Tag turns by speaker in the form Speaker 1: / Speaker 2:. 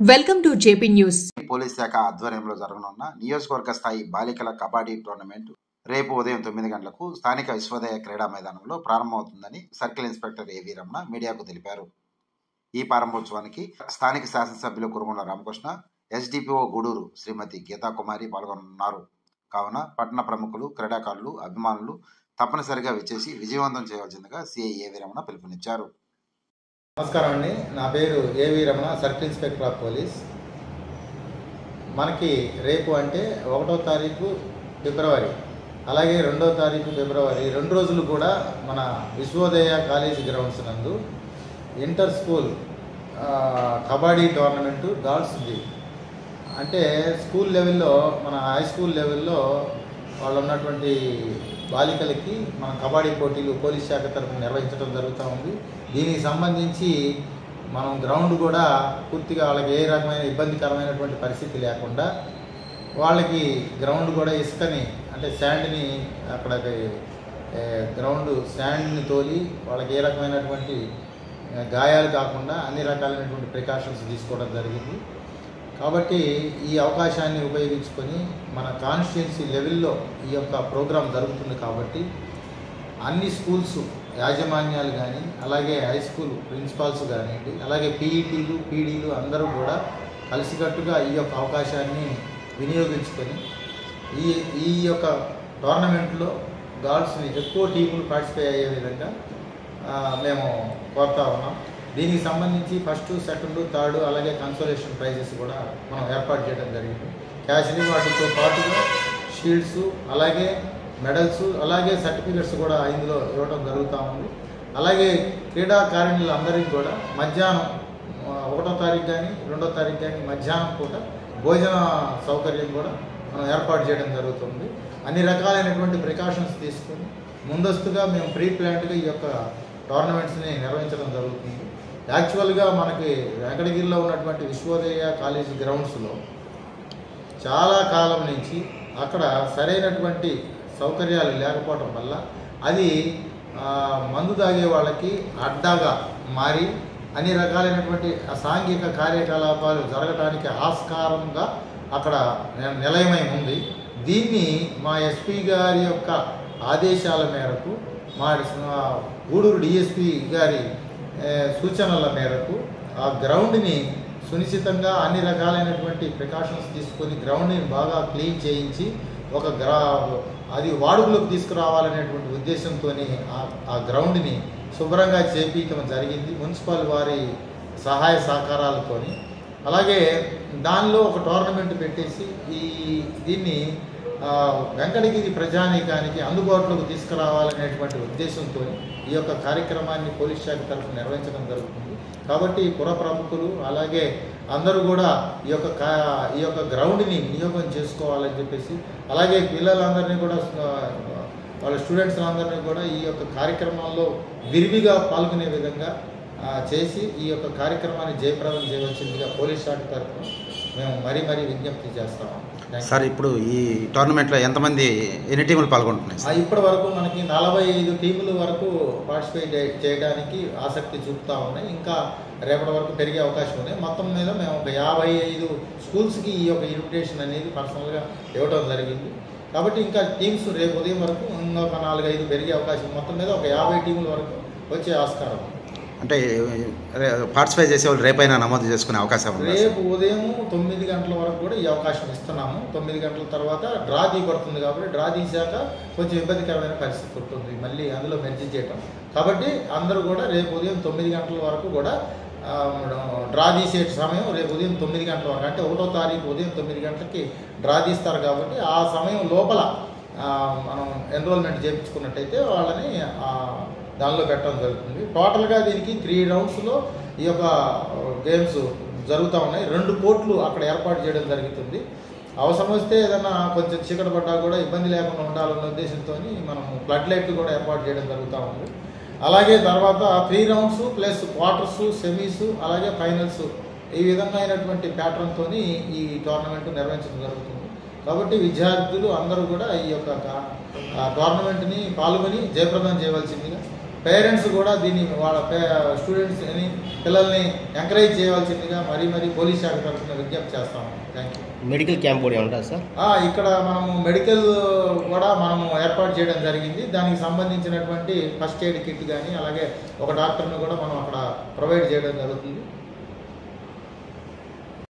Speaker 1: Welcome to JP news.
Speaker 2: Police శాఖ ఆధ్వర్యంలో జరగనున్న నియోజకవర్గ స్థాయి బాలికల కబడ్డీ టోర్నమెంట్ రేపు ఉదయం 9 గంటలకు స్థానిక విశ్వోదయ క్రీడా మైదానంలో ప్రారంభమవుతుందని సర్కిల్ ఇన్స్పెక్టర్ ఏవి రమణ మీడియాకు తెలిపారు. ఈ ప్రారంభోత్సవానికి స్థానిక శాసనసభ్యులు కురుగొండ రామకృష్ణ, ఎస్డిపిఓ గూడూరు శ్రీమతి గీతాకుమారి పాల్గొన్నారు. కావున పట్టణ ప్రముఖులు, క్రీడాకారులు, అభిమానులు తప్పనిసరిగా వచ్చేసి విజయవంతం చేయవలసిందిగా సిఐ ఏవి రమణ పిలుపునిచ్చారు.
Speaker 3: నమస్కారం అండి. నా పేరు ఏవి Ramana, circle inspector of police. మనకి రేపు అంటే 1వ తారీఖు ఫిబ్రవరి, అలాగే 2వ తారీఖు ఫిబ్రవరి 2 రోజులు కూడా మన విశ్వోదయ కాలేజ్ గ్రౌండ్స్ నందు ఇంటర్ స్కూల్ కబడ్డీ టోర్నమెంటు గర్ల్స్ది అంటే స్కూల్ లెవెల్లో, మన హై స్కూల్ లెవెల్లో వాళ్ళు ఉన్నటువంటి బాలికలకి మన కబడ్డీ పోటీలు పోలీస్ శాఖ తరఫున నిర్వహించడం జరుగుతూ ఉంది. దీనికి సంబంధించి మనం గ్రౌండ్ కూడా పూర్తిగా వాళ్ళకి ఏ రకమైన ఇబ్బందికరమైనటువంటి పరిస్థితి లేకుండా వాళ్ళకి గ్రౌండ్ కూడా ఇసుకని అంటే శాండ్ని అక్కడికి గ్రౌండ్ శాండ్ని తోలి వాళ్ళకి ఏ రకమైనటువంటి గాయాలు కాకుండా అన్ని రకాలైనటువంటి ప్రికాషన్స్ తీసుకోవడం జరిగింది. కాబట్టి ఈ అవకాశాన్ని ఉపయోగించుకొని మన కాన్స్టిట్యున్సీ లెవెల్లో ఈ యొక్క ప్రోగ్రాం జరుగుతుంది. కాబట్టి అన్ని స్కూల్స్ యాజమాన్యాలు కానీ, అలాగే హై స్కూల్ ప్రిన్సిపాల్స్ కానివ్వండి, అలాగే పీఈటీలు, పీడీలు అందరూ కూడా కలిసికట్టుగా ఈ యొక్క అవకాశాన్ని వినియోగించుకొని ఈ యొక్క టోర్నమెంట్లో గర్ల్స్ని ఎక్కువ టీములు పార్టిసిపేట్ అయ్యే విధంగా మేము కోరుతా ఉన్నాం. దీనికి సంబంధించి ఫస్ట్, సెకండ్, థర్డ్ అలాగే కన్సోలేషన్ ప్రైజెస్ కూడా మనం ఏర్పాటు చేయడం జరిగింది. క్యాష్ రివార్డుతో పాటుగా షీల్డ్స్, అలాగే మెడల్స్, అలాగే సర్టిఫికెట్స్ కూడా ఇందులో ఇవ్వడం జరుగుతూ ఉంది. అలాగే క్రీడాకారిణులు అందరికీ కూడా మధ్యాహ్నం 1వ తారీఖు కానీ 2వ తారీఖు కానీ మధ్యాహ్నం పూట భోజన సౌకర్యం కూడా మనం ఏర్పాటు చేయడం జరుగుతుంది. అన్ని రకాలైనటువంటి ప్రికాషన్స్ తీసుకొని ముందస్తుగా మేము ప్రీ ప్లాన్డ్గా ఈ యొక్క టోర్నమెంట్స్ని నిర్వహించడం జరుగుతుంది. యాక్చువల్గా మనకి వెంకటగిరిలో ఉన్నటువంటి విశ్వోదయ కాలేజ్ గ్రౌండ్స్లో చాలా కాలం నుంచి అక్కడ సరైనటువంటి సౌకర్యాలు లేకపోవడం వల్ల అది మందు తాగే వాళ్ళకి అడ్డాగా మారి అన్ని రకాలైనటువంటి అసాంఘిక కార్యకలాపాలు జరగడానికి ఆస్కారంగా అక్కడ నిలయమై ఉంది. దీన్ని మా ఎస్పీ గారి యొక్క ఆదేశాల మేరకు, మా గూడూరు డిఎస్పీ గారి సూచనల మేరకు ఆ గ్రౌండ్ని సునిశ్చితంగా అన్ని రకాలైనటువంటి ప్రికాషన్స్ తీసుకొని గ్రౌండ్ని బాగా క్లీన్ చేయించి అది వాడుకలోకి తీసుకురావాలనేటువంటి ఉద్దేశంతో ఆ గ్రౌండ్ని శుభ్రంగా చేపించడం జరిగింది మున్సిపల్ వారి సహాయ సహకారాలతో. అలాగే దానిలో ఒక టోర్నమెంట్ పెట్టేసి దీన్ని వెంకటగిరి ప్రజానీకానికి అందుబాటులోకి తీసుకురావాలనేటువంటి ఉద్దేశంతో ఈ యొక్క కార్యక్రమాన్ని పోలీస్ శాఖ తరఫున నిర్వహించడం జరుగుతుంది. కాబట్టి పుర ప్రముఖులు అలాగే అందరూ కూడా ఈ యొక్క గ్రౌండ్ని వినియోగం చేసుకోవాలని చెప్పేసి, అలాగే పిల్లలందరినీ కూడా వాళ్ళ స్టూడెంట్స్ అందరినీ కూడా ఈ యొక్క కార్యక్రమాల్లో విరివిగా పాల్గొనే విధంగా చేసి ఈ యొక్క కార్యక్రమాన్ని జయప్రదం చేయవలసిందిగా పోలీస్ శాఖ తరఫున మేము మరీ విజ్ఞప్తి చేస్తాము.
Speaker 2: సార్, ఇప్పుడు ఈ టోర్నమెంట్లో ఎన్ని టీములు పాల్గొంటున్నాయి?
Speaker 3: ఇప్పటి వరకు మనకి 45 టీముల వరకు పార్టిసిపేట్ చేయడానికి ఆసక్తి చూపుతూ ఉన్నాయి. ఇంకా రేపటి వరకు పెరిగే అవకాశం ఉంది. మొత్తం మీద మేము ఒక 55 స్కూల్స్కి ఈ యొక్క ఇన్విటేషన్ అనేది పర్సనల్గా ఇవ్వడం జరిగింది. కాబట్టి ఇంకా టీమ్స్ రేపు ఉదయం వరకు ఇంకొక 4-5 పెరిగే అవకాశం, మొత్తం మీద ఒక 50 టీముల వరకు వచ్చే ఆస్కారం.
Speaker 2: అంటే పార్టిసిపేట్ చేసే వాళ్ళు రేపైనా నమోదు చేసుకునే అవకాశం ఉంది.
Speaker 3: రేపు ఉదయం 9 గంటల వరకు కూడా ఈ అవకాశం ఇస్తున్నాము. 9 గంటల తర్వాత డ్రా తీయబడుతుంది. కాబట్టి డ్రా తీసాక కొంచెం ఇబ్బందికరమైన పరిస్థితి ఉంటుంది మళ్ళీ అందులో మెర్జీ చేయటం. కాబట్టి అందరూ కూడా రేపు ఉదయం 9 గంటల వరకు కూడా డ్రా తీసే సమయం రేపు ఉదయం 9 గంటల వరకు, అంటే 1వ తారీఖు ఉదయం 9 గంటలకి డ్రా తీస్తారు. కాబట్టి ఆ సమయం లోపల మనం ఎన్రోల్మెంట్ చేయించుకున్నట్టయితే వాళ్ళని దానిలో పెట్టడం జరుగుతుంది. టోటల్గా దీనికి 3 రౌండ్స్లో ఈ యొక్క గేమ్స్ జరుగుతూ ఉన్నాయి. 2 కోర్టులు అక్కడ ఏర్పాటు చేయడం జరుగుతుంది. అవసరం వస్తే ఏదన్నా కొంచెం చీకటి పడ్డా కూడా ఇబ్బంది లేకుండా ఉండాలన్న ఉద్దేశంతో మనం ఫ్లడ్ లైట్లు కూడా ఏర్పాటు చేయడం జరుగుతూ ఉంది. అలాగే తర్వాత 3 రౌండ్స్ ప్లస్ క్వార్టర్స్, సెమీస్, అలాగే ఫైనల్స్, ఈ విధంగా అయినటువంటి ప్యాటర్న్తో ఈ టోర్నమెంట్ నిర్వహించడం జరుగుతుంది. కాబట్టి విద్యార్థులు అందరూ కూడా ఈ యొక్క టోర్నమెంట్ని పాల్గొని జయప్రదం చేయవలసిందిగా పేరెంట్స్ కూడా దీన్ని వాళ్ళ స్టూడెంట్స్ని పిల్లల్ని ఎంకరేజ్ చేయవలసిందిగా మరీ పోలీస్ శాఖ తరఫున విజ్ఞప్తి చేస్తాము. Thank you.
Speaker 1: మెడికల్ క్యాంప్ కూడా ఉంటుంది సార్?
Speaker 3: ఇక్కడ మనము మెడికల్ కూడా మనము ఏర్పాటు చేయడం జరిగింది. దానికి సంబంధించినటువంటి ఫస్ట్ ఎయిడ్ కిట్ కానీ అలాగే ఒక డాక్టర్ని కూడా మనం అక్కడ ప్రొవైడ్ చేయడం జరుగుతుంది.